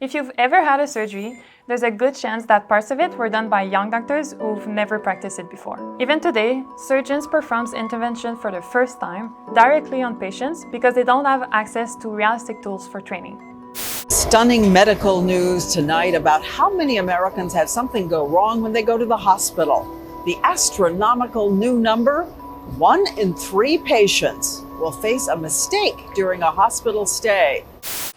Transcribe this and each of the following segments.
If you've ever had a surgery, there's a good chance that parts of it were done by young doctors who've never practiced it before. Even today, surgeons perform intervention for the first time directly on patients because they don't have access to realistic tools for training. Stunning medical news tonight about how many Americans have something go wrong when they go to the hospital. The astronomical new number, 1 in 3 patients will face a mistake during a hospital stay.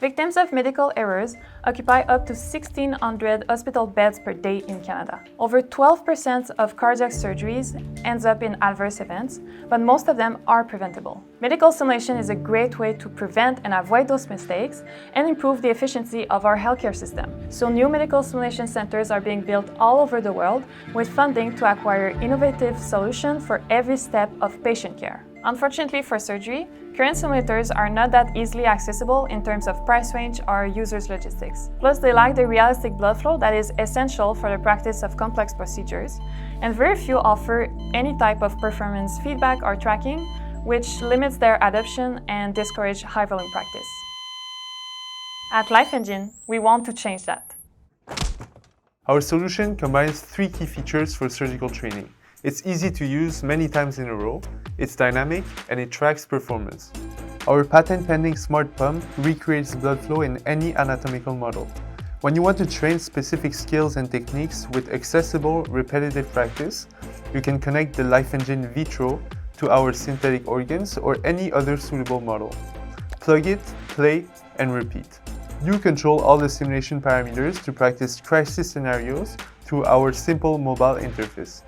Victims of medical errors occupy up to 1,600 hospital beds per day in Canada. Over 12% of cardiac surgeries ends up in adverse events, but most of them are preventable. Medical simulation is a great way to prevent and avoid those mistakes and improve the efficiency of our healthcare system. So new medical simulation centers are being built all over the world with funding to acquire innovative solutions for every step of patient care. Unfortunately for surgery, current simulators are not that easily accessible in terms of price range or users' logistics. Plus, they lack the realistic blood flow that is essential for the practice of complex procedures, and very few offer any type of performance feedback or tracking, which limits their adoption and discourage high-volume practice. At LifeEngine, we want to change that. Our solution combines 3 key features for surgical training. It's easy to use many times in a row, it's dynamic, and it tracks performance. Our patent-pending smart pump recreates blood flow in any anatomical model. When you want to train specific skills and techniques with accessible, repetitive practice, you can connect the LifeEngine Vitro to our synthetic organs or any other suitable model. Plug it, play, and repeat. You control all the simulation parameters to practice crisis scenarios through our simple mobile interface.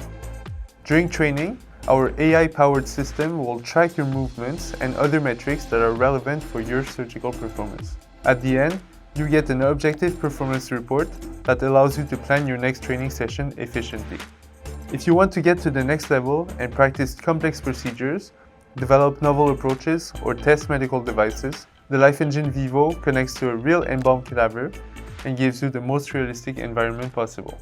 During training, our AI-powered system will track your movements and other metrics that are relevant for your surgical performance. At the end, you get an objective performance report that allows you to plan your next training session efficiently. If you want to get to the next level and practice complex procedures, develop novel approaches, or test medical devices, the LifeEngine Vivo connects to a real embalmed cadaver and gives you the most realistic environment possible.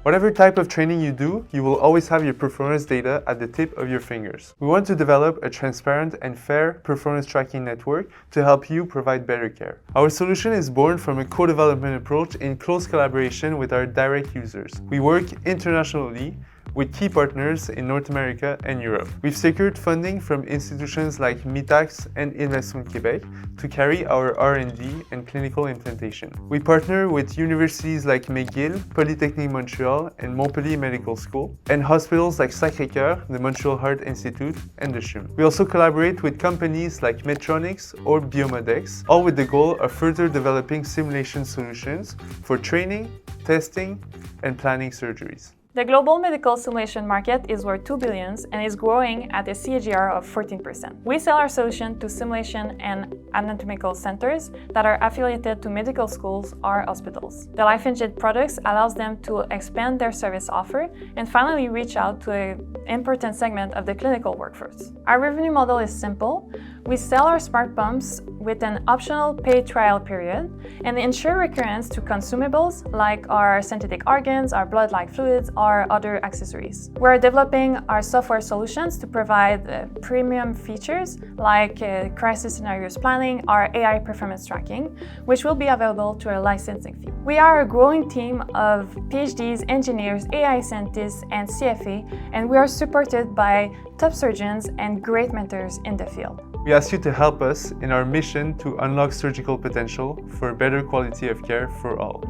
Whatever type of training you do, you will always have your performance data at the tip of your fingers. We want to develop a transparent and fair performance tracking network to help you provide better care. Our solution is born from a co-development approach in close collaboration with our direct users. We work internationally with key partners in North America and Europe. We've secured funding from institutions like MITAX and Investment Québec to carry our R&D and clinical implementation. We partner with universities like McGill, Polytechnique Montreal, and Montpellier Medical School, and hospitals like Sacré-Cœur, the Montreal Heart Institute, and the CHUM. We also collaborate with companies like Medtronics or Biomodex, all with the goal of further developing simulation solutions for training, testing, and planning surgeries. The global medical simulation market is worth $2 billion and is growing at a CAGR of 14%. We sell our solution to simulation and anatomical centers that are affiliated to medical schools or hospitals. The LifeEngine products allows them to expand their service offer and finally reach out to an important segment of the clinical workforce. Our revenue model is simple. We sell our smart pumps with an optional paid trial period and ensure recurrence to consumables like our synthetic organs, our blood-like fluids, or other accessories. We're developing our software solutions to provide premium features like crisis scenarios planning or AI performance tracking, which will be available to a licensing fee. We are a growing team of PhDs, engineers, AI scientists, and CFA, and we are supported by top surgeons and great mentors in the field. We ask you to help us in our mission to unlock surgical potential for better quality of care for all.